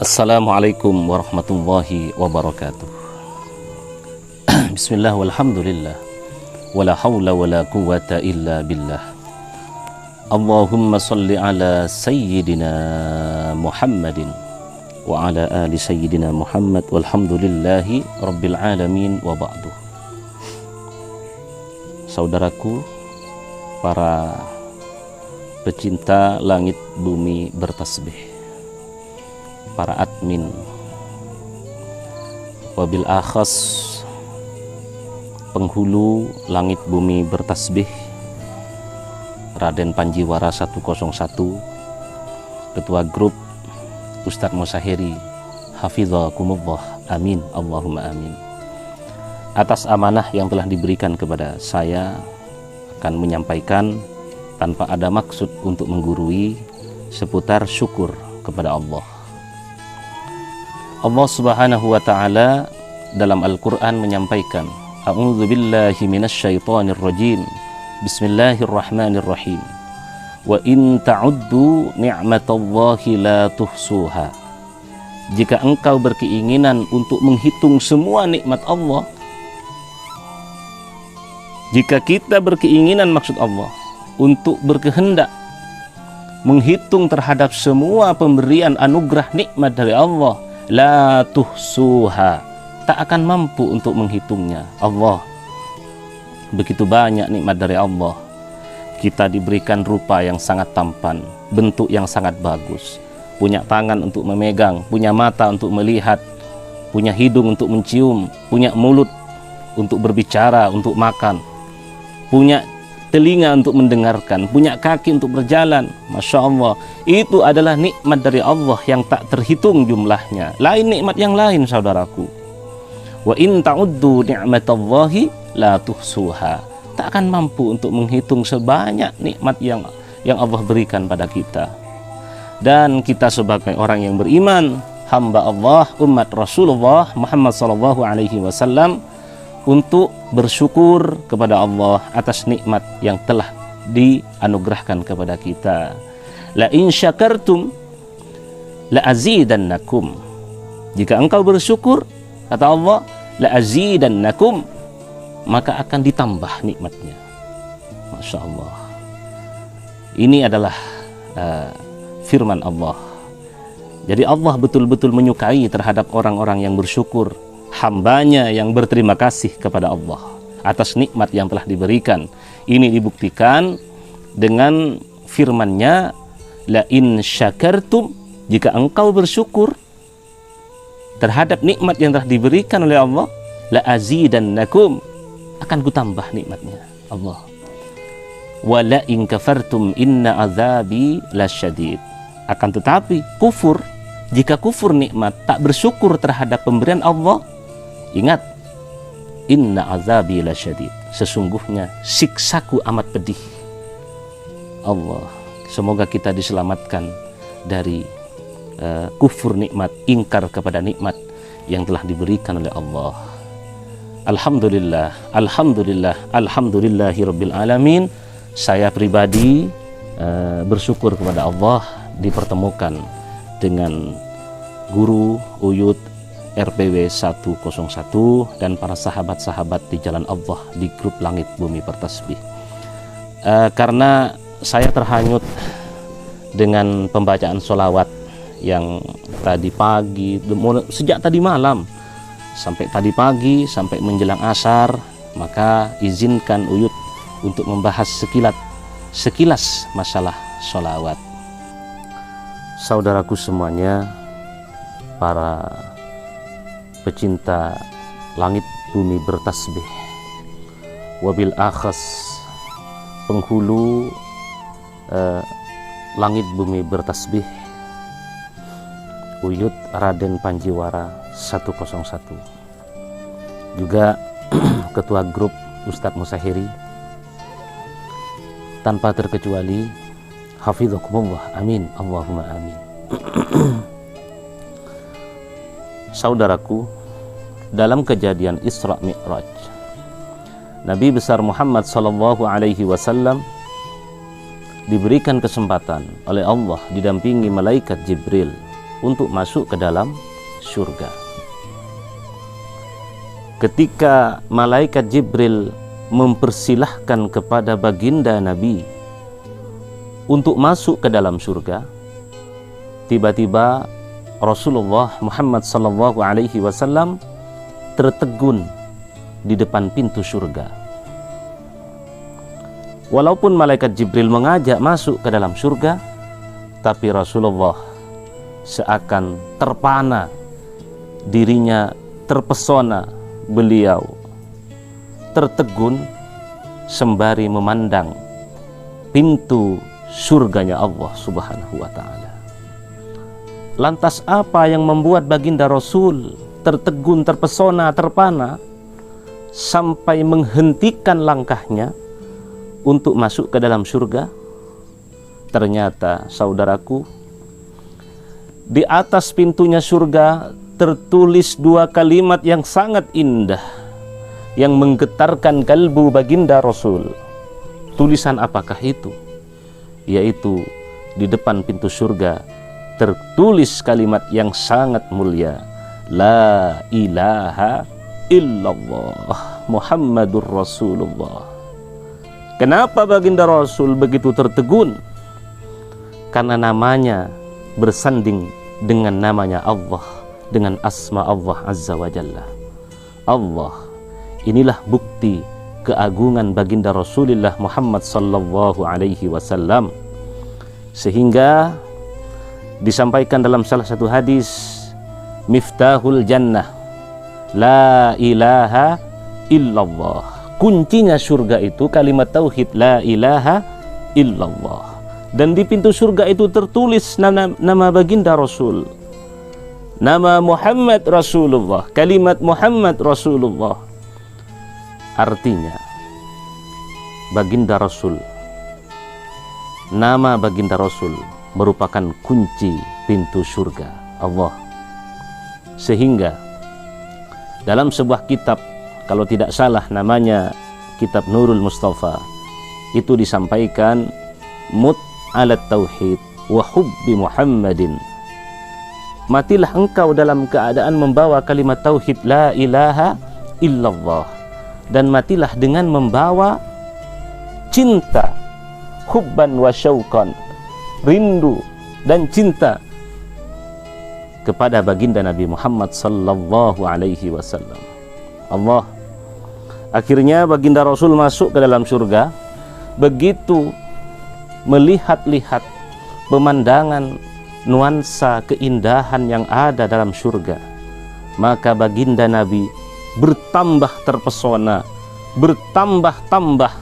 Assalamualaikum warahmatullahi wabarakatuh. Bismillah walhamdulillah wala hawla wala quwwata illa billah. Allahumma salli ala sayyidina Muhammadin wa ala ali sayyidina Muhammad walhamdulillahi rabbil alamin wa ba'du. Saudaraku, para pecinta langit bumi bertasbih, para admin, wabil akhas penghulu langit bumi bertasbih, Raden Panjiwara 101, ketua grup Ustadz Mosahiri, hafizakumullah, amin, Allahumma amin. Atas amanah yang telah diberikan kepada saya, akan menyampaikan tanpa ada maksud untuk menggurui seputar syukur kepada Allah. Allah Subhanahu wa taala dalam Al-Qur'an menyampaikan, A'udzu billahi minasyaitonir rajim. Bismillahirrahmanirrahim. Wa in ta'uddu ni'matallahi la tuhsuha. Jika engkau berkeinginan untuk menghitung semua nikmat Allah, jika kita berkeinginan, maksud Allah, untuk berkehendak menghitung terhadap semua pemberian anugerah nikmat dari Allah, la tuhsuha, tak akan mampu untuk menghitungnya. Allah, begitu banyak nikmat dari Allah. Kita diberikan rupa yang sangat tampan, bentuk yang sangat bagus, punya tangan untuk memegang, punya mata untuk melihat, punya hidung untuk mencium, punya mulut untuk berbicara, untuk makan, punya telinga untuk mendengarkan, punya kaki untuk berjalan. Masya Allah, itu adalah nikmat dari Allah yang tak terhitung jumlahnya. Lain nikmat yang lain, saudaraku. Wa in ta'uddu ni'matallahi la tuhsuha. Tak akan mampu untuk menghitung sebanyak nikmat yang Allah berikan pada kita. Dan kita sebagai orang yang beriman, hamba Allah, umat Rasulullah Muhammad SAW, untuk bersyukur kepada Allah atas nikmat yang telah dianugerahkan kepada kita. La in syakartum la azidannakum. Jika engkau bersyukur, kata Allah, la azidannakum, maka akan ditambah nikmatnya. Masya Allah. Ini adalah firman Allah. Jadi Allah betul-betul menyukai terhadap orang-orang yang bersyukur, hambanya yang berterima kasih kepada Allah atas nikmat yang telah diberikan. Ini dibuktikan dengan firman-Nya, la in syakartum, jika engkau bersyukur terhadap nikmat yang telah diberikan oleh Allah, la azidannakum, akan kutambah nikmatnya Allah. Wa la in kafartum inna azabi lasyadid. Akan tetapi kufur, jika kufur nikmat, tak bersyukur terhadap pemberian Allah, ingat, inna azabi lasyadid, sesungguhnya siksaku amat pedih. Allah, semoga kita diselamatkan dari kufur nikmat, ingkar kepada nikmat yang telah diberikan oleh Allah. Alhamdulillah, alhamdulillah, alhamdulillahirabbil alamin. Saya pribadi bersyukur kepada Allah dipertemukan dengan guru Uyut RPW 101 dan para sahabat-sahabat di jalan Allah di grup langit bumi bertasbih. Karena saya terhanyut dengan pembacaan sholawat yang tadi pagi, sejak tadi malam sampai tadi pagi, sampai menjelang asar, maka izinkan Uyut untuk membahas sekilas masalah sholawat. Saudaraku semuanya, para pecinta langit bumi bertasbih, wabil akhas penghulu langit bumi bertasbih, Uyut Raden Panjiwara 101, juga ketua grup Ustadz Mosahiri, tanpa terkecuali, hafizakumullah, amin, Allahumma amin. Saudaraku, dalam kejadian Isra Mi'raj, Nabi besar Muhammad SAW diberikan kesempatan oleh Allah didampingi malaikat Jibril untuk masuk ke dalam surga. Ketika malaikat Jibril mempersilahkan kepada baginda Nabi untuk masuk ke dalam surga, tiba-tiba Rasulullah Muhammad SAW tertegun di depan pintu surga. Walaupun malaikat Jibril mengajak masuk ke dalam surga, tapi Rasulullah seakan terpana, dirinya terpesona, beliau tertegun sembari memandang pintu surganya Allah Subhanahu wa ta'ala. Lantas apa yang membuat baginda Rasul tertegun, terpesona, terpana sampai menghentikan langkahnya untuk masuk ke dalam surga? Ternyata, saudaraku, di atas pintunya surga tertulis dua kalimat yang sangat indah yang menggetarkan kalbu baginda Rasul. Tulisan apakah itu? Yaitu di depan pintu surga tertulis kalimat yang sangat mulia, La ilaha illallah Muhammadur Rasulullah. Kenapa baginda Rasul begitu tertegun? Karena namanya bersanding dengan namanya Allah, dengan asma Allah Azza wa Jalla. Allah, inilah bukti keagungan baginda Rasulullah Muhammad sallallahu alaihi wasallam. Sehingga disampaikan dalam salah satu hadis, Miftahul Jannah, La ilaha illallah. Kuncinya surga itu kalimat tauhid, La ilaha illallah. Dan di pintu surga itu tertulis nama baginda Rasul, nama Muhammad Rasulullah, kalimat Muhammad Rasulullah. Artinya baginda Rasul, nama baginda Rasul merupakan kunci pintu surga Allah. Sehingga dalam sebuah kitab, kalau tidak salah namanya kitab Nurul Mustafa, itu disampaikan mut ala tauhid wa hubbi Muhammadin. Matilah engkau dalam keadaan membawa kalimat tauhid la ilaha illallah, dan matilah dengan membawa cinta, hubban wa syauqan, rindu dan cinta kepada baginda Nabi Muhammad sallallahu alaihi wasallam. Allah, akhirnya baginda Rasul masuk ke dalam surga. Begitu melihat-lihat pemandangan, nuansa keindahan yang ada dalam surga, maka baginda Nabi bertambah terpesona, bertambah-tambah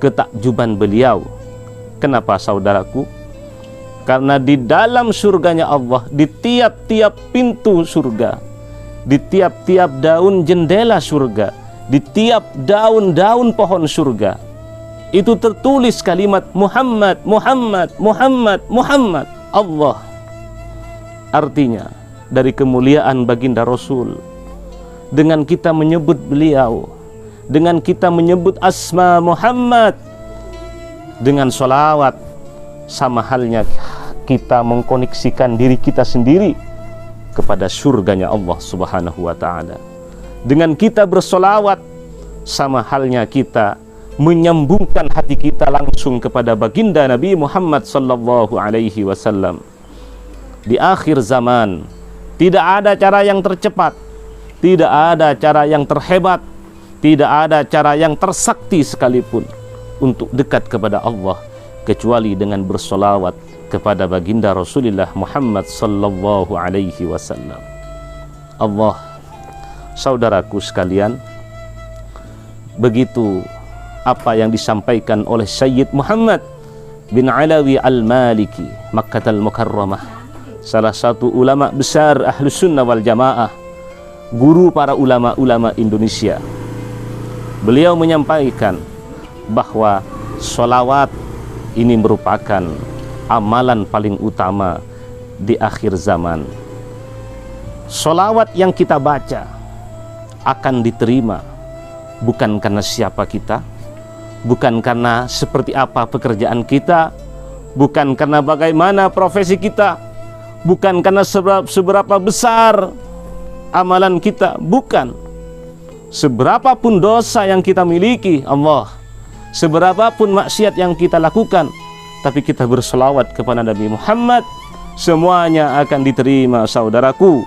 ketakjuban beliau. Kenapa, saudaraku? Karena di dalam surganya Allah, di tiap-tiap pintu surga, di tiap-tiap daun jendela surga, di tiap daun-daun pohon surga, itu tertulis kalimat Muhammad, Muhammad, Muhammad, Muhammad. Allah. Artinya dari kemuliaan baginda Rasul, dengan kita menyebut beliau, dengan kita menyebut asma Muhammad, dengan sholawat, sama halnya kita mengkoneksikan diri kita sendiri kepada surganya Allah Subhanahu wa ta'ala. Dengan kita bersolawat, sama halnya kita menyambungkan hati kita langsung kepada baginda Nabi Muhammad sallallahu alaihi wasallam. Di akhir zaman tidak ada cara yang tercepat, tidak ada cara yang terhebat, tidak ada cara yang tersakti sekalipun untuk dekat kepada Allah kecuali dengan bersolawat kepada baginda Rasulullah Muhammad sallallahu alaihi wasallam. Allah, saudaraku sekalian, begitu apa yang disampaikan oleh Sayyid Muhammad bin Alawi Al-Maliki Makkatul Mukarramah, salah satu ulama besar Ahlus Sunnah wal Jamaah, guru para ulama-ulama Indonesia. Beliau menyampaikan bahwa sholawat ini merupakan amalan paling utama di akhir zaman. Sholawat yang kita baca akan diterima bukan karena siapa kita, bukan karena seperti apa pekerjaan kita, bukan karena bagaimana profesi kita, bukan karena seberapa besar amalan kita, bukan. Seberapapun dosa yang kita miliki, Allah, seberapapun maksiat yang kita lakukan, tapi kita berselawat kepada Nabi Muhammad, semuanya akan diterima, saudaraku,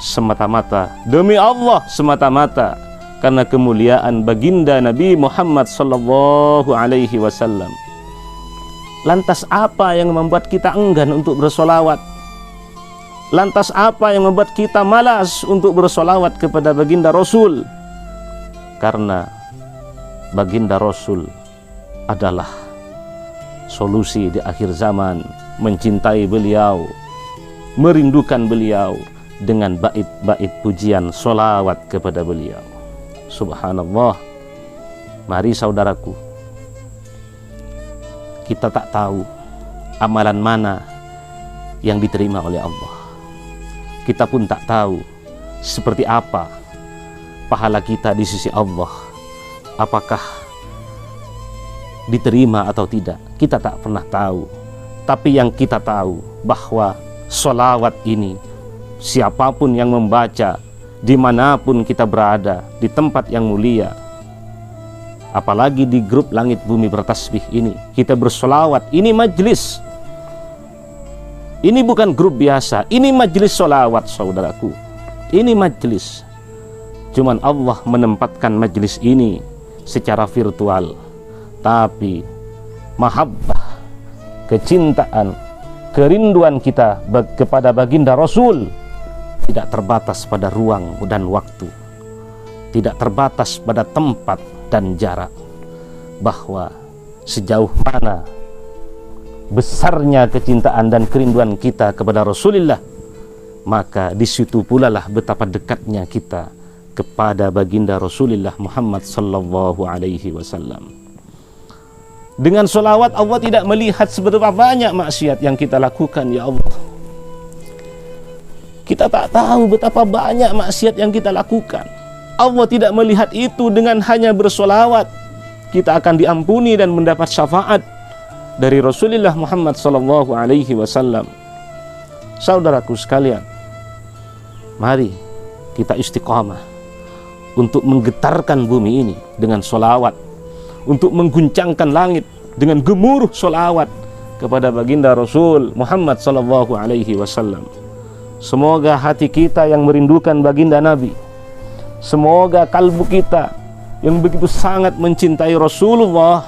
semata-mata demi Allah, semata-mata karena kemuliaan baginda Nabi Muhammad sallallahu alaihi wasallam. Lantas apa yang membuat kita enggan untuk bersolawat? Lantas apa yang membuat kita malas untuk bersolawat kepada baginda Rasul? Karena baginda Rasul adalah solusi di akhir zaman, mencintai beliau, merindukan beliau dengan bait-bait pujian solawat kepada beliau. Subhanallah. Mari saudaraku, kita tak tahu amalan mana yang diterima oleh Allah. Kita pun tak tahu seperti apa pahala kita di sisi Allah, apakah diterima atau tidak, kita tak pernah tahu. Tapi yang kita tahu bahwa sholawat ini, siapapun yang membaca, dimanapun kita berada, di tempat yang mulia, apalagi di grup langit bumi bertasbih ini, kita bersolawat. Ini majlis, ini bukan grup biasa, ini majlis solawat, saudaraku. Ini majlis. Cuman Allah menempatkan majlis ini secara virtual, tapi mahabbah, kecintaan, kerinduan kita kepada baginda Rasul tidak terbatas pada ruang dan waktu, tidak terbatas pada tempat dan jarak. Bahwa sejauh mana besarnya kecintaan dan kerinduan kita kepada Rasulullah, maka di situ pula lah betapa dekatnya kita kepada baginda Rasulullah Muhammad sallallahu alaihi wasallam. Dengan solawat Allah tidak melihat seberapa banyak maksiat yang kita lakukan, ya Allah. Kita tak tahu betapa banyak maksiat yang kita lakukan. Allah tidak melihat itu. Dengan hanya bersolawat kita akan diampuni dan mendapat syafaat dari Rasulullah Muhammad sallallahu alaihi wasallam. Saudaraku sekalian, mari kita istiqamah untuk menggetarkan bumi ini dengan solawat, untuk mengguncangkan langit dengan gemuruh solawat kepada baginda Rasul Muhammad sallallahu alaihi wasallam. Semoga hati kita yang merindukan baginda Nabi, semoga kalbu kita yang begitu sangat mencintai Rasulullah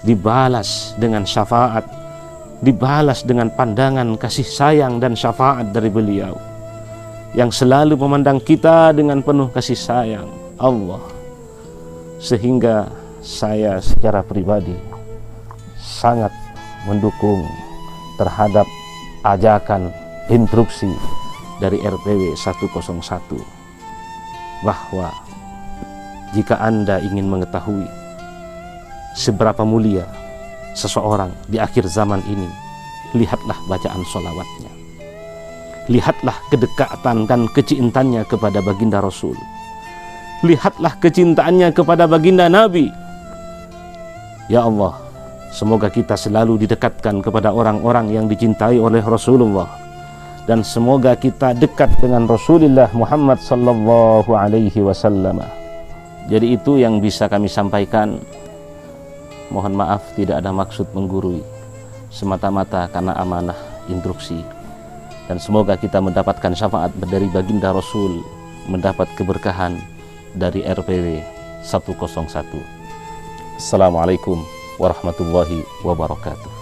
dibalas dengan syafaat, dibalas dengan pandangan kasih sayang dan syafaat dari beliau yang selalu memandang kita dengan penuh kasih sayang Allah. Sehingga saya secara pribadi sangat mendukung terhadap ajakan instruksi dari RPW 101 bahwa jika Anda ingin mengetahui seberapa mulia seseorang di akhir zaman ini, lihatlah bacaan sholawatnya, lihatlah kedekatan dan kecintaannya kepada baginda Rasul, lihatlah kecintaannya kepada baginda Nabi. Ya Allah, semoga kita selalu didekatkan kepada orang-orang yang dicintai oleh Rasulullah, dan semoga kita dekat dengan Rasulullah Muhammad sallallahu alaihi wasallam. Jadi itu yang bisa kami sampaikan. Mohon maaf tidak ada maksud menggurui, semata-mata karena amanah instruksi. Dan semoga kita mendapatkan syafaat dari baginda Rasul, mendapat keberkahan dari RPW 101. Assalamualaikum warahmatullahi wabarakatuh.